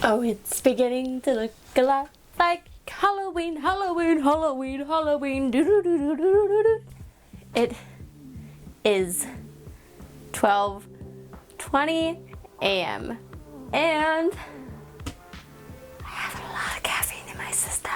Oh, it's beginning to look a lot like Halloween, Halloween, Halloween, Halloween. Do-do-do-do-do-do-do. It is 12:20 a.m. and I have a lot of caffeine in my system.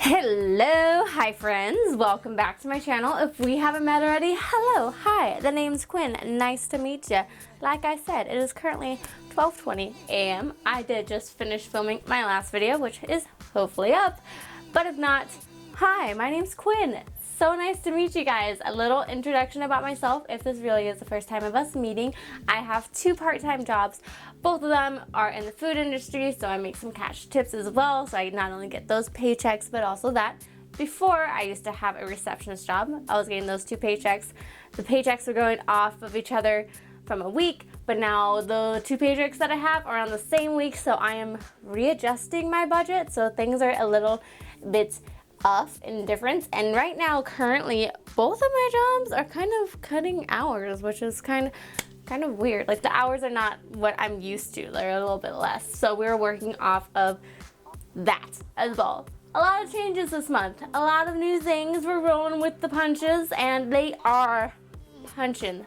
Hello, hi friends, welcome back to my channel. If we haven't met already, hello, hi, the name's Quinn, nice to meet you. Like I said, it is currently 12:20 a.m. I did just finish filming my last video, which is hopefully up, but if not, hi, my name's Quinn. So nice to meet you guys. A little introduction about myself, if this really is the first time of us meeting. I have two part-time jobs. Both of them are in the food industry, so I make some cash tips as well, so I not only get those paychecks, but also that. Before, I used to have a receptionist job. I was getting those two paychecks. The paychecks were going off of each other from a week, but now the two paychecks that I have are on the same week, so I am readjusting my budget, so things are a little bit off in difference. And right now, currently, both of my jobs are kind of cutting hours, which is kind of weird. Like, the hours are not what I'm used to. They're a little bit less. So we're working off of that as well. A lot of changes this month. A lot of new things. We're rolling with the punches, and they are punching.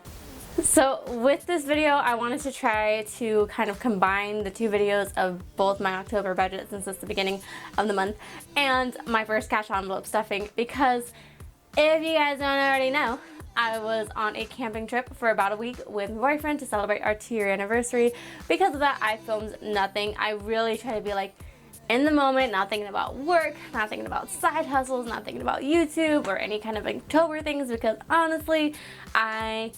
So with this video, I wanted to try to kind of combine the two videos of both my October budget, since it's the beginning of the month, and my first cash envelope stuffing, because if you guys don't already know, I was on a camping trip for about a week with my boyfriend to celebrate our 2-year anniversary. Because of that, I filmed nothing. I really try to be like in the moment, not thinking about work, not thinking about side hustles, not thinking about YouTube or any kind of October things, because honestly, I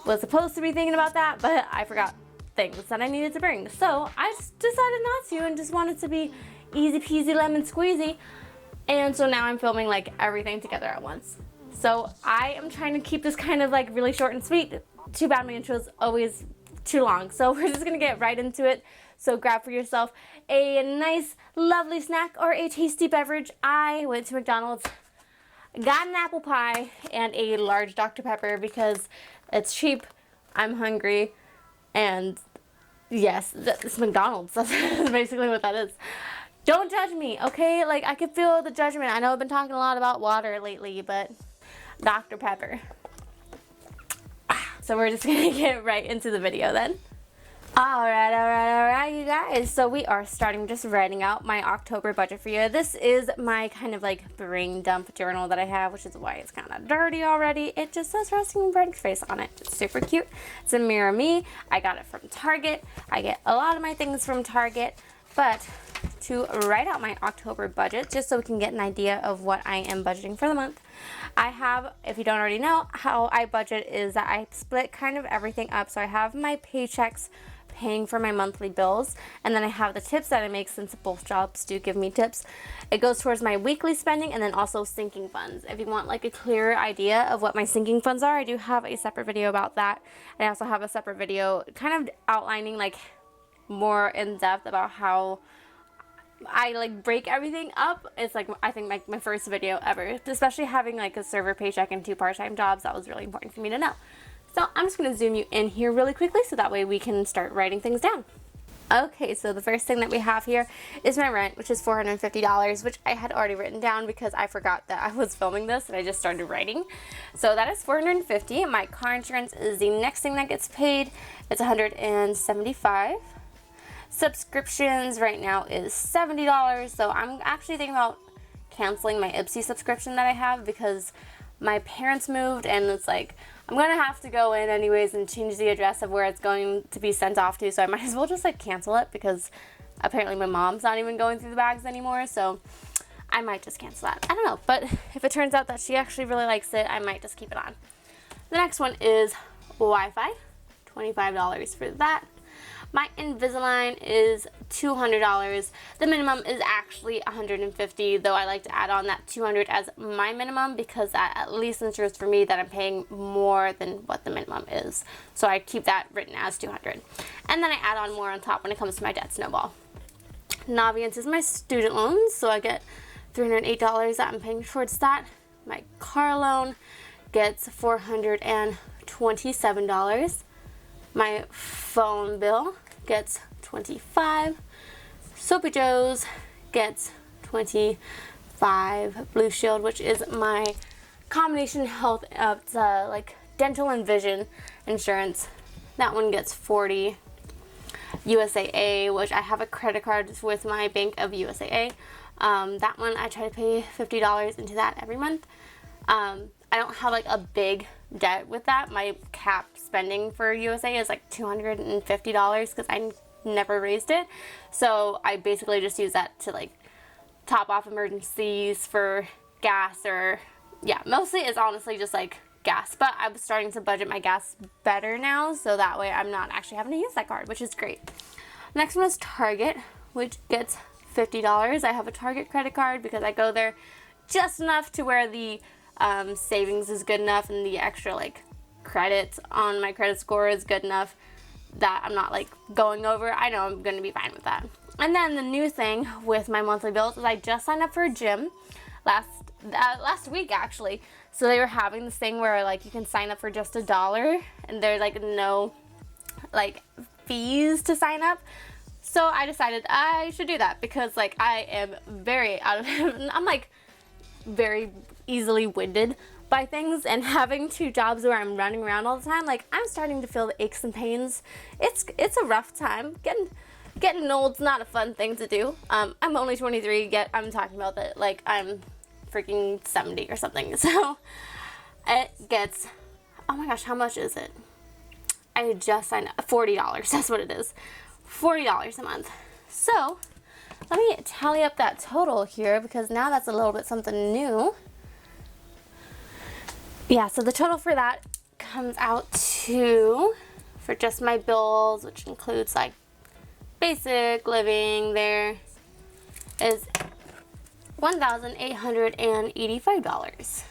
was supposed to be thinking about that, but I forgot things that I needed to bring. So I just decided not to and just wanted to be easy peasy lemon squeezy. And so now I'm filming like everything together at once. So I am trying to keep this kind of like really short and sweet. Too bad my intro is always too long. So we're just gonna get right into it. So grab for yourself a nice, lovely snack or a tasty beverage. I went to McDonald's, got an apple pie and a large Dr. Pepper because it's cheap, I'm hungry, and yes, it's McDonald's. That's basically what that is. Don't judge me, okay? Like, I can feel the judgment. I know I've been talking a lot about water lately, but Dr. Pepper. So we're just gonna get right into the video then. Alright, you guys. So we are starting just writing out my October budget for you. This is my kind of like brain dump journal that I have, which is why it's kind of dirty already. It just says resting Frank's face on it. It's super cute. It's a mirror me. I got it from Target. I get a lot of my things from Target, but to write out my October budget, just so we can get an idea of what I am budgeting for the month, I have, if you don't already know, how I budget is that I split kind of everything up. So I have my paychecks paying for my monthly bills, and then I have the tips that I make, since both jobs do give me tips. It goes towards my weekly spending, and then also sinking funds. If you want like a clearer idea of what my sinking funds are, I do have a separate video about that. And I also have a separate video kind of outlining like more in depth about how I like break everything up. It's like, I think my first video ever, especially having like a server paycheck and two part-time jobs. That was really important for me to know. So I'm just going to zoom you in here really quickly so that way we can start writing things down. Okay, so the first thing that we have here is my rent, which is $450, which I had already written down because I forgot that I was filming this and I just started writing. So that is $450. My car insurance is the next thing that gets paid. It's $175. Subscriptions right now is $70, so I'm actually thinking about canceling my Ipsy subscription that I have because my parents moved, and it's like I'm gonna have to go in anyways and change the address of where it's going to be sent off to, so I might as well just like cancel it, because apparently my mom's not even going through the bags anymore, so I might just cancel that. I don't know, but if it turns out that she actually really likes it, I might just keep it on. The next one is Wi-Fi, $25 for that. My Invisalign is $200. The minimum is actually $150, though I like to add on that $200 as my minimum because that at least ensures for me that I'm paying more than what the minimum is. So I keep that written as $200. And then I add on more on top when it comes to my debt snowball. Naviance is my student loans, so I get $308 that I'm paying towards that. My car loan gets $427. My phone bill gets $25. Soapy Joe's gets $25. Blue Shield, which is my combination health, like dental and vision insurance, that one gets $40. USAA, which I have a credit card with my Bank of USAA. That one I try to pay $50 into that every month. I don't have like a big debt with that. My cap spending for USA is like $250 because I never raised it. So I basically just use that to like top off emergencies for gas, or yeah, mostly it's honestly just like gas, but I'm starting to budget my gas better now, so that way I'm not actually having to use that card, which is great. Next one is Target, which gets $50. I have a Target credit card because I go there just enough to where the savings is good enough and the extra like credits on my credit score is good enough that I'm not like going over. I know I'm going to be fine with that. And then the new thing with my monthly bills is I just signed up for a gym last week actually. So they were having this thing where like you can sign up for just $1 and there's like no like fees to sign up. So I decided I should do that because like I am very I'm like very easily winded by things, and having two jobs where I'm running around all the time, like I'm starting to feel the aches and pains. It's a rough time. Getting old's not a fun thing to do. I'm only 23, yet I'm talking about that like I'm freaking 70 or something. So it gets, oh my gosh, how much is it? I just signed up, $40. That's what it is. $40 a month. So let me tally up that total here because now that's a little bit something new. Yeah, so the total for that comes out to, for just my bills, which includes like basic living, there is $1,885.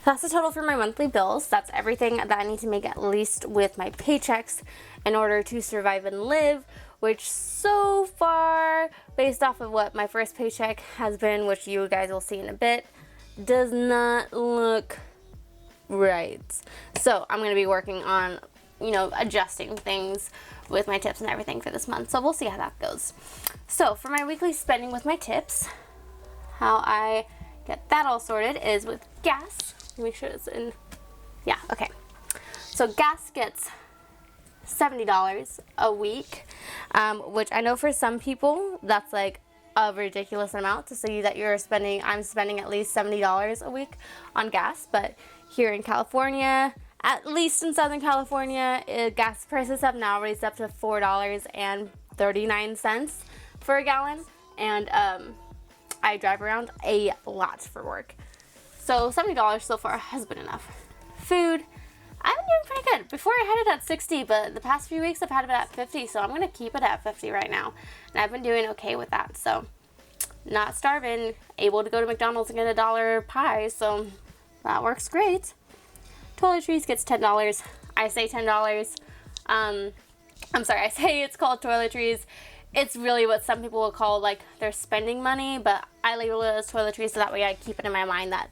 That's the total for my monthly bills. That's everything that I need to make at least with my paychecks in order to survive and live, which so far, based off of what my first paycheck has been, which you guys will see in a bit, does not look right. So I'm going to be working on, you know, adjusting things with my tips and everything for this month. So we'll see how that goes. So for my weekly spending with my tips, how I get that all sorted is with gas. Make sure it's in, yeah, okay. So gas gets $70 a week, which I know for some people that's like a ridiculous amount to say that I'm spending at least $70 a week on gas, but here in California, at least in Southern California, gas prices have now raised up to $4.39 for a gallon, and I drive around a lot for work. So $70 so far has been enough. Food, I've been doing pretty good. Before I had it at 60, but the past few weeks I've had it at 50, so I'm going to keep it at 50 right now. And I've been doing okay with that, so not starving, able to go to McDonald's and get a $1 pie, so that works great. Toiletries gets $10. I say $10. I'm sorry, I say it's called toiletries. It's really what some people will call like their spending money, but I label it as toiletries so that way I keep it in my mind that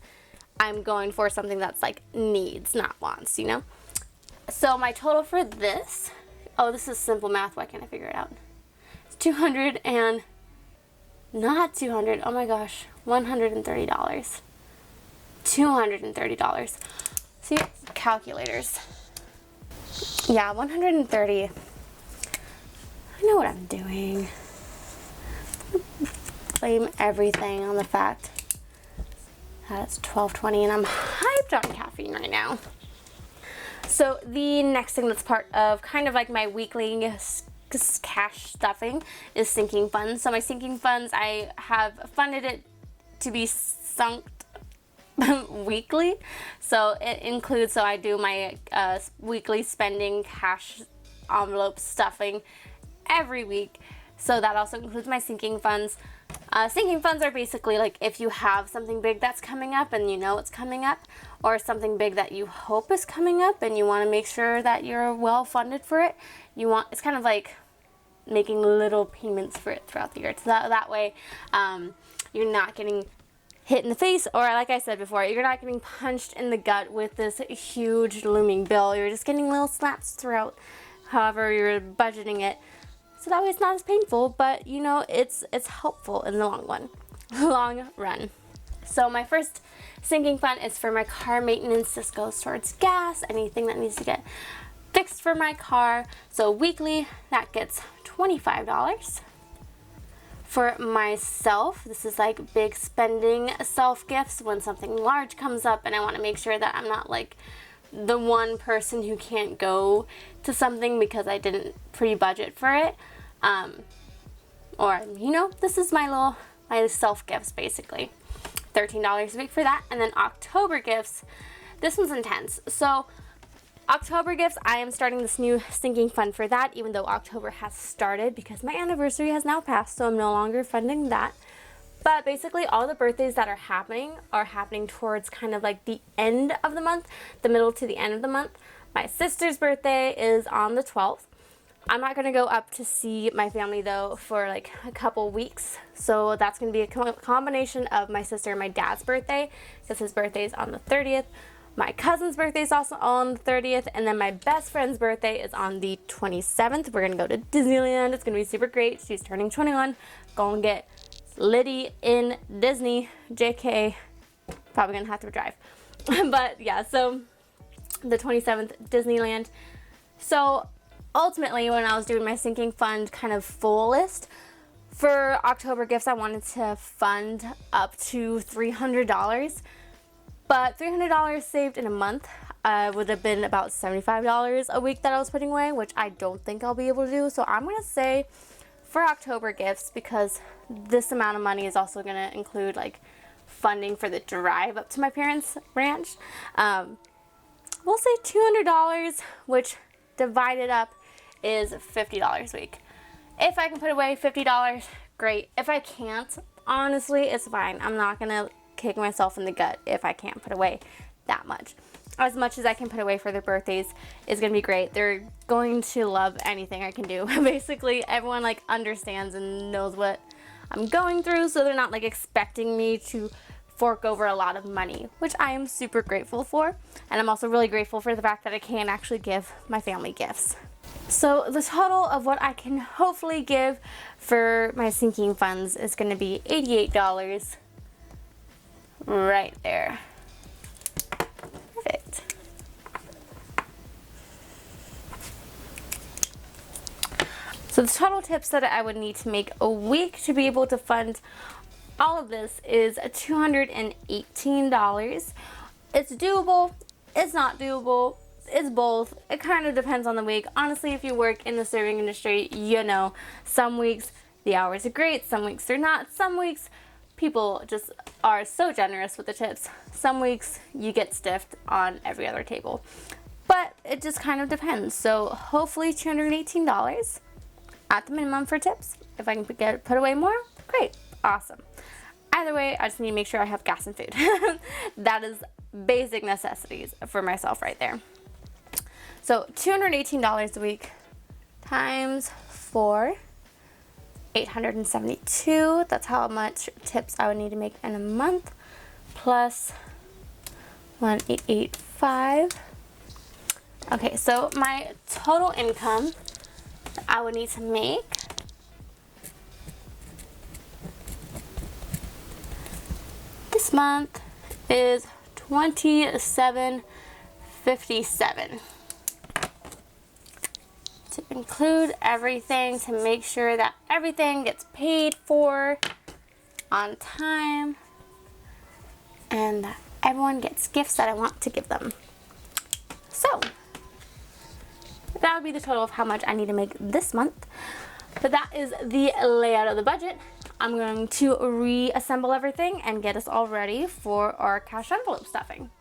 I'm going for something that's like needs, not wants, you know? So my total for this, oh, this is simple math, why can't I figure it out? It's $130. $230. See, calculators. Yeah, 130. I know what I'm doing. Blame everything on the fact that it's 12:20 and I'm hyped on caffeine right now. So the next thing that's part of kind of like my weekly cash stuffing is sinking funds. So my sinking funds, I have funded it to be sunk weekly. So it includes, so I do my weekly spending cash envelope stuffing every week. So that also includes my sinking funds. Sinking funds are basically like if you have something big that's coming up and you know it's coming up, or something big that you hope is coming up and you want to make sure that you're well funded for it. It's kind of like making little payments for it throughout the year. So that way you're not getting hit in the face, or like I said before, you're not getting punched in the gut with this huge looming bill. You're just getting little slaps throughout however you're budgeting it. So that way it's not as painful, but you know, it's helpful in the long run. So my first sinking fund is for my car maintenance. This goes towards gas, anything that needs to get fixed for my car. So weekly, that gets $25. For myself, this is like big spending self gifts when something large comes up and I want to make sure that I'm not like the one person who can't go to something because I didn't pre-budget for it. Or, you know, this is my self gifts basically. $13 a week for that. And then October gifts, this one's intense. So October gifts, I am starting this new sinking fund for that, even though October has started because my anniversary has now passed, so I'm no longer funding that. But basically all the birthdays that are happening towards kind of like the end of the month, the middle to the end of the month. My sister's birthday is on the 12th. I'm not going to go up to see my family though for like a couple weeks, so that's going to be a combination of my sister and my dad's birthday because his birthday is on the 30th. My cousin's birthday is also on the 30th, and then my best friend's birthday is on the 27th. We're going to go to Disneyland. It's going to be super great. She's turning 21. Go and get Liddy in Disney. JK, probably going to have to drive. But yeah, so the 27th, Disneyland. So ultimately, when I was doing my sinking fund kind of full list, for October gifts, I wanted to fund up to $300. But $300 saved in a month would have been about $75 a week that I was putting away, which I don't think I'll be able to do. So I'm going to say for October gifts, because this amount of money is also going to include like funding for the drive up to my parents' ranch, we'll say $200, which divided up is $50 a week. If I can put away $50, great. If I can't, honestly, it's fine. I'm not going to kick myself in the gut if I can't put away that much. As much as I can put away for their birthdays is going to be great. They're going to love anything I can do. Basically, everyone like understands and knows what I'm going through, so they're not like expecting me to fork over a lot of money, which I am super grateful for. And I'm also really grateful for the fact that I can actually give my family gifts. So the total of what I can hopefully give for my sinking funds is going to be $88. Right there. Perfect. So the total tips that I would need to make a week to be able to fund all of this is $218. It's doable. It's not doable. It's both. It kind of depends on the week. Honestly, if you work in the serving industry, you know, some weeks the hours are great, some weeks they're not. Some weeks people just are so generous with the tips. Some weeks you get stiffed on every other table. But it just kind of depends. So hopefully $218 at the minimum for tips. If I can put away more, great, awesome. Either way, I just need to make sure I have gas and food. That is basic necessities for myself right there. So $218 a week times 4, $872. That's how much tips I would need to make in a month, plus 1,885. Okay, so my total income that I would need to make this month is $27.57. To include everything, to make sure that everything gets paid for on time and that everyone gets gifts that I want to give them. So that would be the total of how much I need to make this month. But that is the layout of the budget. I'm going to reassemble everything and get us all ready for our cash envelope stuffing.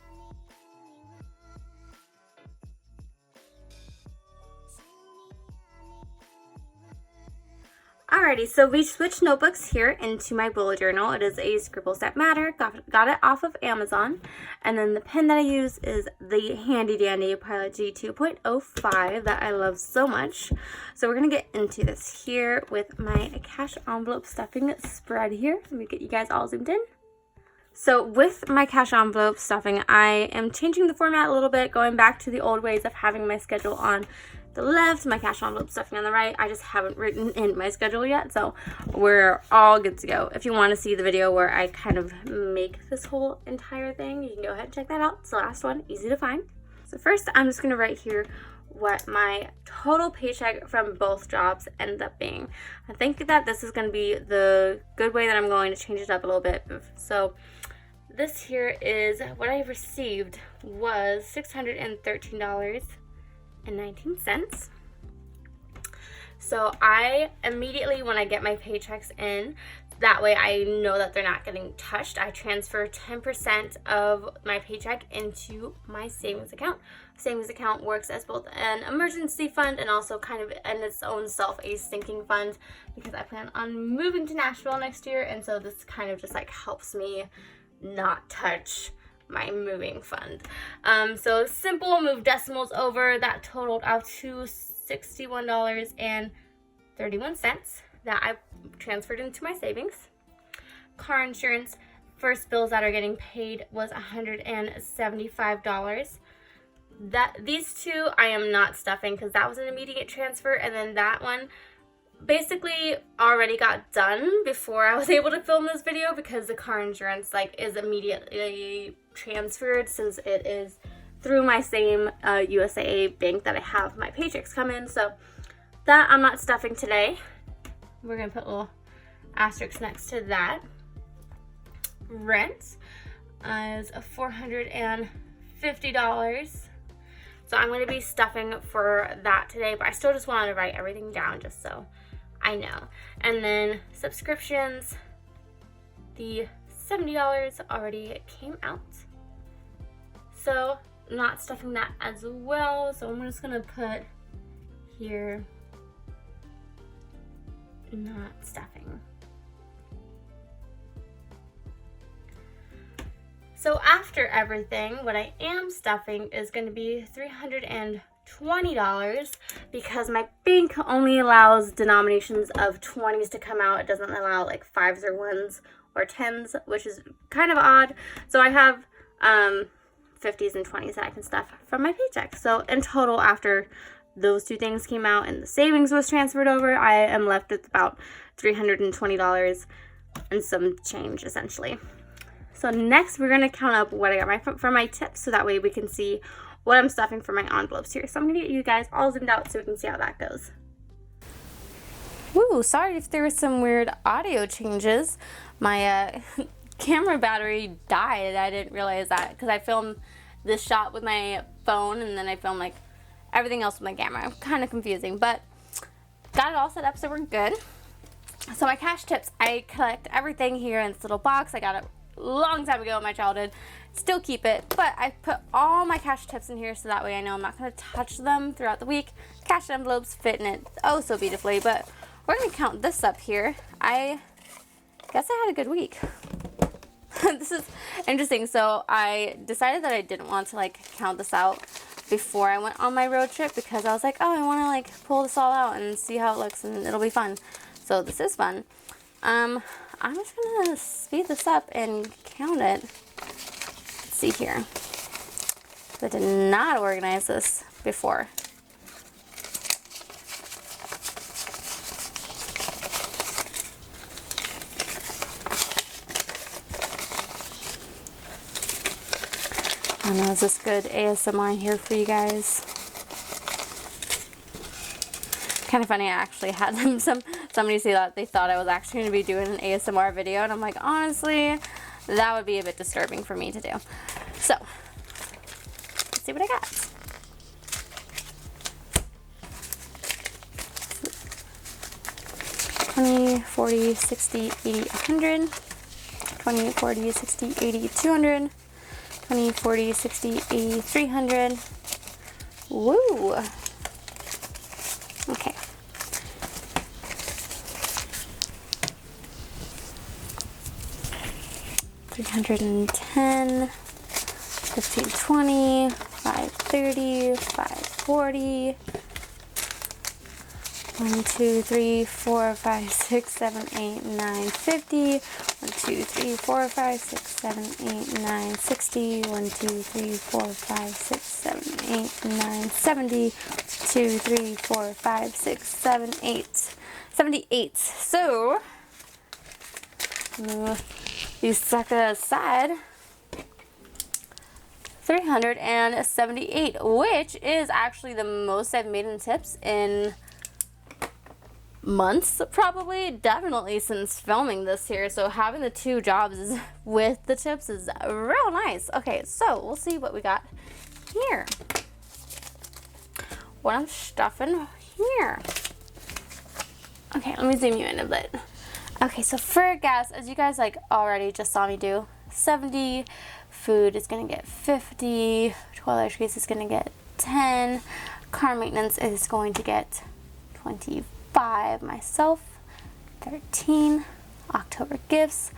Alrighty, so we switched notebooks here into my bullet journal. It is a Scribbles That Matter. Got it off of Amazon. And then the pen that I use is the handy dandy Pilot G 2.05 that I love so much. So we're going to get into this here with my cash envelope stuffing spread here. Let me get you guys all zoomed in. So with my cash envelope stuffing, I am changing the format a little bit, going back to the old ways of having my schedule on the left, my cash envelope stuffing on the right. I just haven't written in my schedule yet, so we're all good to go. If you want to see the video where I kind of make this whole entire thing, you can go ahead and check that out. It's the last one, easy to find. So first, I'm just going to write here what my total paycheck from both jobs ended up being. I think that this is going to be the good way that I'm going to change it up a little bit. So this here is what I received was $613.19. So I immediately, when I get my paychecks in, that way I know that they're not getting touched, I transfer 10% of my paycheck into my savings account. Savings account works as both an emergency fund and also kind of in its own self a sinking fund, because I plan on moving to Nashville next year, and so this kind of just like helps me not touch my moving fund. So simple, move decimals over, that totaled out to $61.31 that I transferred into my savings. Car insurance, first bills that are getting paid was $175. These two I am not stuffing because that was an immediate transfer, and then that one basically already got done before I was able to film this video, because the car insurance like is immediately transferred since it is through my same USAA bank that I have my paychecks come in. So that I'm not stuffing today. We're gonna put a little asterisk next to that. Rent is $450. So I'm going to be stuffing for that today, but I still just wanted to write everything down just so I know. And then subscriptions, the $70 already came out. So not stuffing that as well. So I'm just going to put here, not stuffing. So after everything, what I am stuffing is going to be $320, because my bank only allows denominations of 20s to come out. It doesn't allow like 5s or 1s or 10s, which is kind of odd. So I have 50s and 20s that I can stuff from my paycheck. So in total, after those two things came out and the savings was transferred over, I am left with about $320 and some change essentially. So next, we're going to count up what I got for my tips, so that way we can see what I'm stuffing for my envelopes here. So I'm going to get you guys all zoomed out so we can see how that goes. Woo, sorry if there were some weird audio changes. My camera battery died. I didn't realize that because I filmed this shot with my phone and then I filmed like everything else with my camera. Kind of confusing, but got it all set up so we're good. So my cash tips, I collect everything here in this little box. I got it long time ago in my childhood, still keep it, but I put all my cash tips in here so that way I know I'm not going to touch them throughout the week. Cash envelopes fit in it oh so beautifully, but we're going to count this up here. I guess I had a good week. This is interesting. So I decided that I didn't want to like count this out before I went on my road trip, because I was like, oh, I want to like pull this all out and see how it looks and it'll be fun. So this is fun. I'm just gonna speed this up and count it. Let's see here. I did not organize this before. I know, is this good ASMR here for you guys? Kind of funny, I actually had somebody say that they thought I was actually going to be doing an ASMR video, and I'm like, honestly, that would be a bit disturbing for me to do. So, let's see what I got. $20, $40, $60, $80, $100, $20, $40, $60, $80, $200, $20, $40, $60, $80, $300. Woo! Okay. $310, $15.20, $5.30, $5.40, 1, 2, 3, 4, 5, 6, 7, 8, 9, 50. 1, 2, 3, 4, 5, 6, 7, 8, 9, 60. 1, 2, 3, 4, 5, 6, 7, 8, 9, 70. 2, 3, 4, 5, 6, 7, 8. 78. So, you set it aside. 378, which is actually the most I've made in tips in months, probably, definitely since filming this here. So having the 2 jobs with the tips is real nice. Okay, so we'll see what we got here. What I'm stuffing here. Okay, let me zoom you in a bit. Okay, so for gas, as you guys like already just saw me do, 70. Food is gonna get 50. Toiletries is gonna get 10. Car maintenance is going to get 25. Myself, 13. October gifts.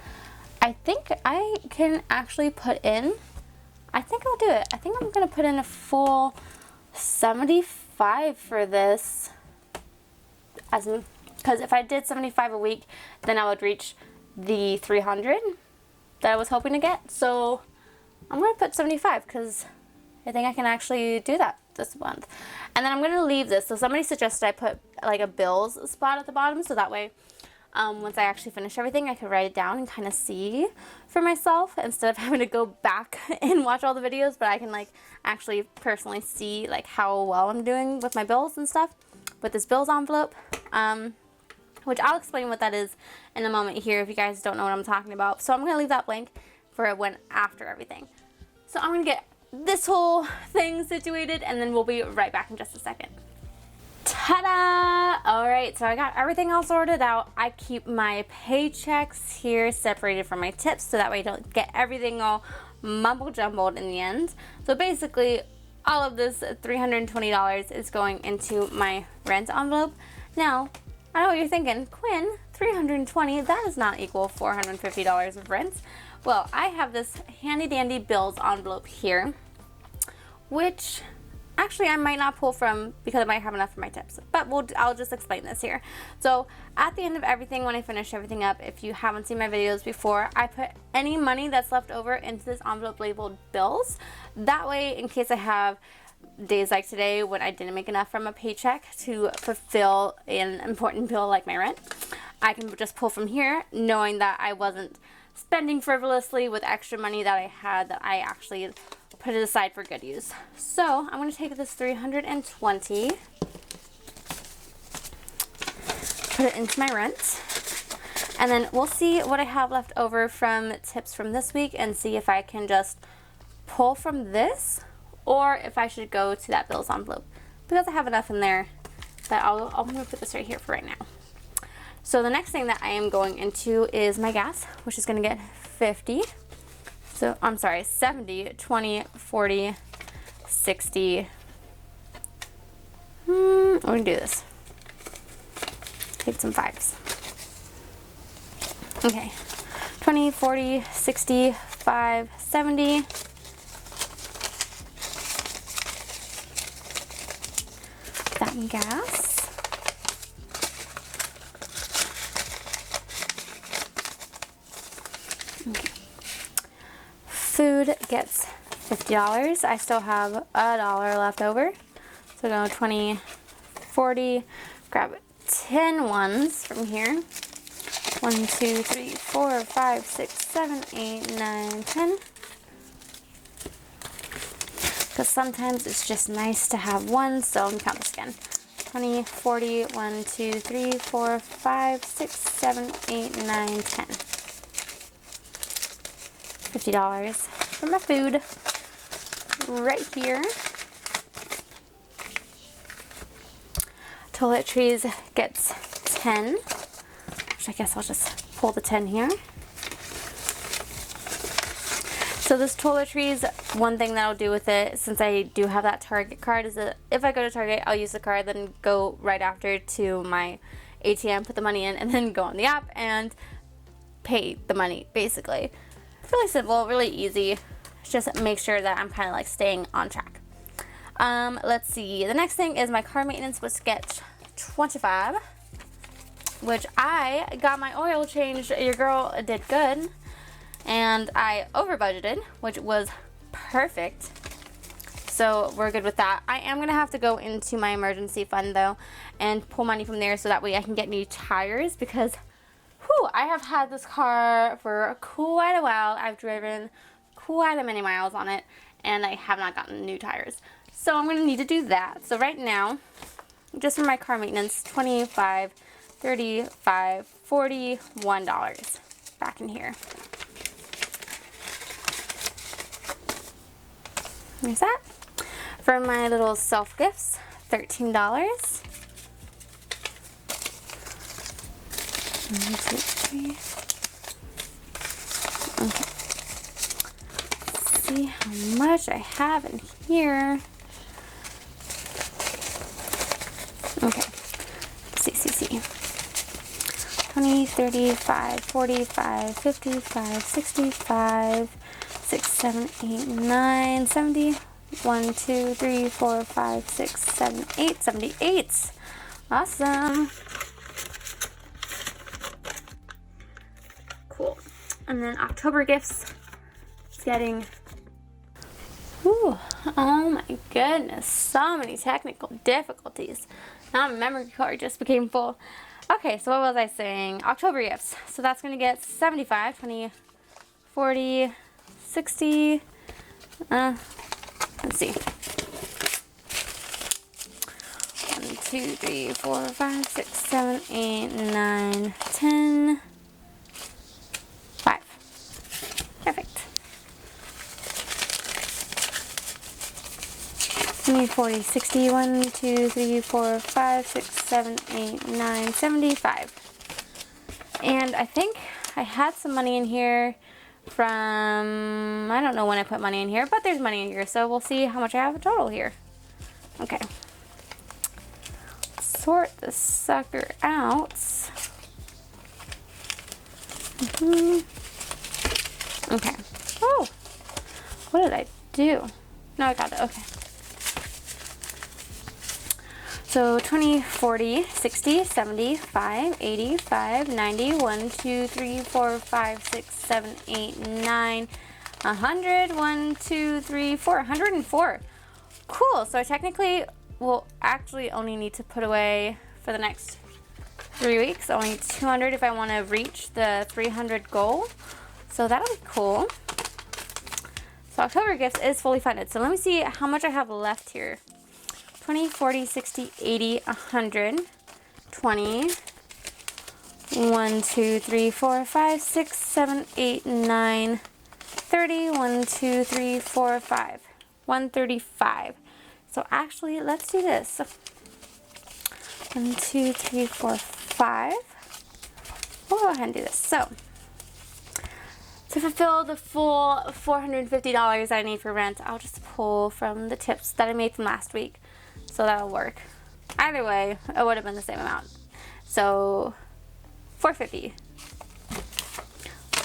I think I can actually put in, I think I'll do it. I think I'm gonna put in a full 75 for this, because if I did 75 a week, then I would reach the 300 that I was hoping to get. So I'm going to put 75 because I think I can actually do that this month. And then I'm going to leave this. So somebody suggested I put like a bills spot at the bottom, so that way once I actually finish everything, I can write it down and kind of see for myself instead of having to go back and watch all the videos. But I can like actually personally see like how well I'm doing with my bills and stuff with this bills envelope, which I'll explain what that is in a moment here if you guys don't know what I'm talking about. So I'm going to leave that blank for when after everything. So I'm going to get this whole thing situated and then we'll be right back in just a second. Ta-da! Alright, so I got everything all sorted out. I keep my paychecks here separated from my tips so that way I don't get everything all mumble jumbled in the end. So basically, all of this $320 is going into my rent envelope. Now, I know what you're thinking, Quinn, $320, that does not equal $450 of rent. Well, I have this handy dandy bills envelope here, which actually I might not pull from because I might have enough for my tips, but I'll just explain this here. So at the end of everything, when I finish everything up, if you haven't seen my videos before, I put any money that's left over into this envelope labeled bills. That way, in case I have days like today when I didn't make enough from a paycheck to fulfill an important bill like my rent, I can just pull from here knowing that I wasn't spending frivolously with extra money that I had, that I actually put it aside for good use. So I'm going to take this 320, put it into my rent, and then we'll see what I have left over from tips from this week and see if I can just pull from this or if I should go to that bills envelope, because I have enough in there that I'm going to put this right here for right now. So the next thing that I am going into is my gas, which is going to get 50. So I'm sorry, 70, 20, 40, 60. We're going to do this. Take some 5s. Okay. 20, 40, 60, 5, 70. That and gas. Okay. Food gets $50. I still have $1 left over. So go 20, 40, grab 10 ones from here. 1, 2, 3, 4, 5, 6, 7, 8, 9, 10. Because sometimes it's just nice to have one, so let me count this again. 20, 40, 1, 2, 3, 4, 5, 6, 7, 8, 9, 10. $50 for my food right here. Toiletries gets 10, which I guess I'll just pull the 10 here. So this toiletries, one thing that I'll do with it, since I do have that Target card, is that if I go to Target, I'll use the card, then go right after to my ATM, put the money in, and then go on the app and pay the money, basically. Really simple, really easy. Just make sure that I'm kind of like staying on track. Let's see. The next thing is my car maintenance, which gets $25, which I got my oil changed. Your girl did good, and I over budgeted, which was perfect. So we're good with that. I am gonna have to go into my emergency fund though and pull money from there so that way I can get new tires, because I have had this car for quite a while. I've driven quite a many miles on it and I have not gotten new tires. So I'm gonna need to do that. So right now, just for my car maintenance, $25, $35, $41 back in here. There's that. For my little self gifts, $13. 1, 2, 3. Okay. Let's see how much I have in here. Okay. See. 20, 35, 45, 55, 65, 6, 7, 8, 9, 70. 1, 2, 3, 4, 5, 6, 7, 8, 78. Awesome. Cool. And then October gifts. It's getting, oh my goodness, so many technical difficulties. Now my memory card just became full. Okay, so what was I saying? October gifts. So that's going to get 75, 20, 40, 60, let's see. 1, 2, 3, 4, 5, 6, 7, 8, 9, 10, 5. Perfect. 20, 40, 60, 1, 2, 3, 4, 5, 6, 7, 8, 9, 75. And I think I had some money in here from, I don't know when I put money in here, but there's money in here, so we'll see how much I have total here. Okay. Sort this sucker out. Okay. Oh, what did I do? No, I got it. Okay. So 20, 40, 60, 75, 85, 90, 1, 2, 3, 4, 5, 6, 7, 8, 9, 100, 1, 2, 3, 4, 104. Cool. So I technically will actually only need to put away for the next 3 weeks, only 200 if I want to reach the 300 goal. So that'll be cool. So October gifts is fully funded. So let me see how much I have left here. 20, 40, 60, 80, 100, 20, 1, 2, 3, 4, 5, 6, 7, 8, 9, 30, 1, 2, 3, 4, 5, 135. So actually, let's do this. 1, 2, 3, 4, 5. We'll go ahead and do this. So, to fulfill the full $450 I need for rent, I'll just pull from the tips that I made from last week. So that'll work. Either way, it would have been the same amount. So, $450.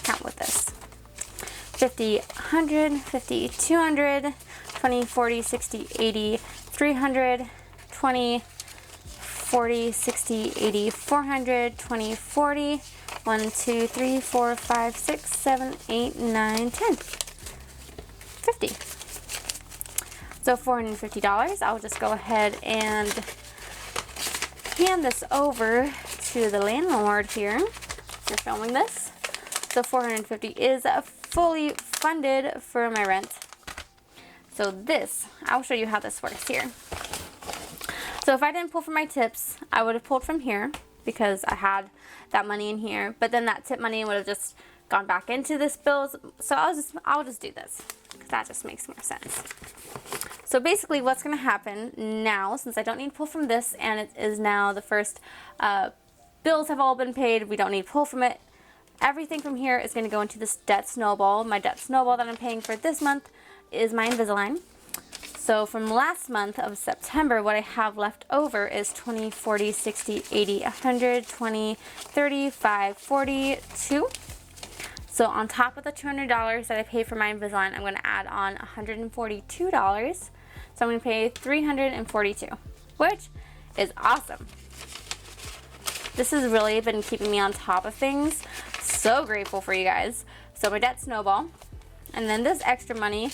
Count with this. 50, 100, 50, 200, 20, 40, 60, 80, 300, 20, 40, 60, 80, 400, 20, 40, 1, 2, 3, 4, 5, 6, 7, 8, 9, 10. 50. So $450. I'll just go ahead and hand this over to the landlord here. You're filming this. So $450 is fully funded for my rent. So this, I'll show you how this works here. So if I didn't pull from my tips, I would have pulled from here because I had that money in here. But then that tip money would have just gone back into this bills. So I'll just do this because that just makes more sense. So basically what's going to happen now, since I don't need to pull from this and it is now the first bills have all been paid, we don't need to pull from it. Everything from here is going to go into this debt snowball. My debt snowball that I'm paying for this month is my Invisalign. So from last month of September, what I have left over is 20, 40, 60, 80, 100, 20, 35, 42. So on top of the $200 that I paid for my Invisalign, I'm going to add on $142. So I'm going to pay $342, which is awesome. This has really been keeping me on top of things. So grateful for you guys. So my debt snowball. And then this extra money,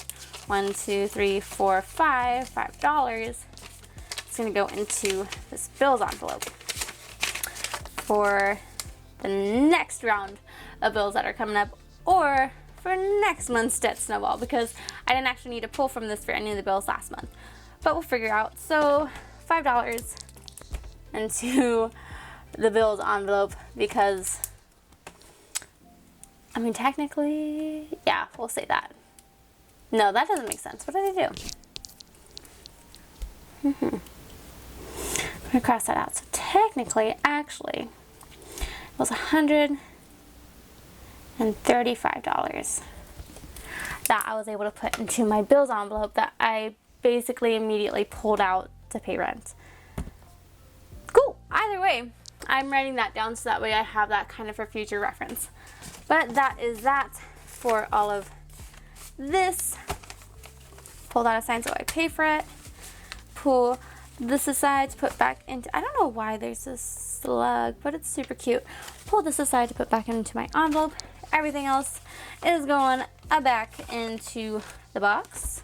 $1, 2, 3, 4, $5. It's gonna go into this bills envelope for the next round of bills that are coming up, or for next month's debt snowball, because I didn't actually need to pull from this for any of the bills last month. But we'll figure out. So $5 into the bills envelope, because I mean technically, yeah, we'll say that. No, that doesn't make sense. What did I do? I'm gonna cross that out. So technically, actually, it was $135 that I was able to put into my bills envelope that I basically immediately pulled out to pay rent. Cool. Either way, I'm writing that down so that way I have that kind of for future reference. But that is that for all of this. Pull that aside so I pay for it. Pull this aside to put back into, I don't know why there's this slug, but it's super cute. Pull this aside to put back into my envelope. Everything else is going back into the box.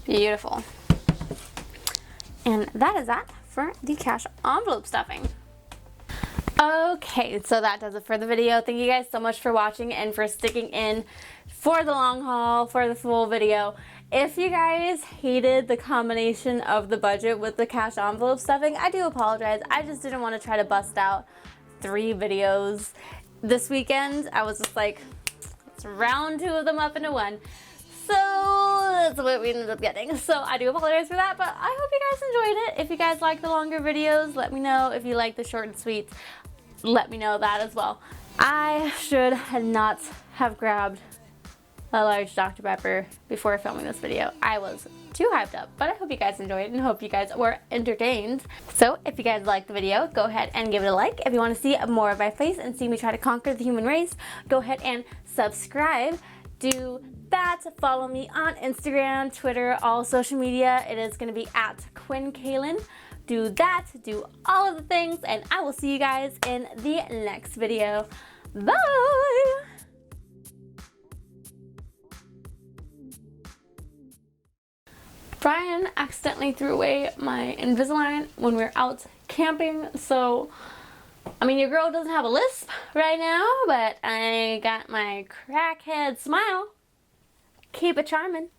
Beautiful. And that is that for the cash envelope stuffing. Okay, so that does it for the video. Thank you guys so much for watching and for sticking in for the long haul, for the full video. If you guys hated the combination of the budget with the cash envelope stuffing, I do apologize. I just didn't want to try to bust out 3 videos this weekend. I was just like, let's round 2 of them up into one. So that's what we ended up getting. So I do apologize for that, but I hope you guys enjoyed it. If you guys like the longer videos, let me know. If you like the short and sweet, let me know that as well. I should not have grabbed a large Dr. Pepper before filming this video. I was too hyped up, but I hope you guys enjoyed it and hope you guys were entertained. So if you guys liked the video, go ahead and give it a like. If you want to see more of my face and see me try to conquer the human race, go ahead and subscribe. Do that. Follow me on Instagram, Twitter, all social media. It is going to be at QuinneKalyn. Do that. Do all of the things, and I will see you guys in the next video. Bye! Brian accidentally threw away my Invisalign when we were out camping, so I mean, your girl doesn't have a lisp right now, but I got my crackhead smile. Keep it charming.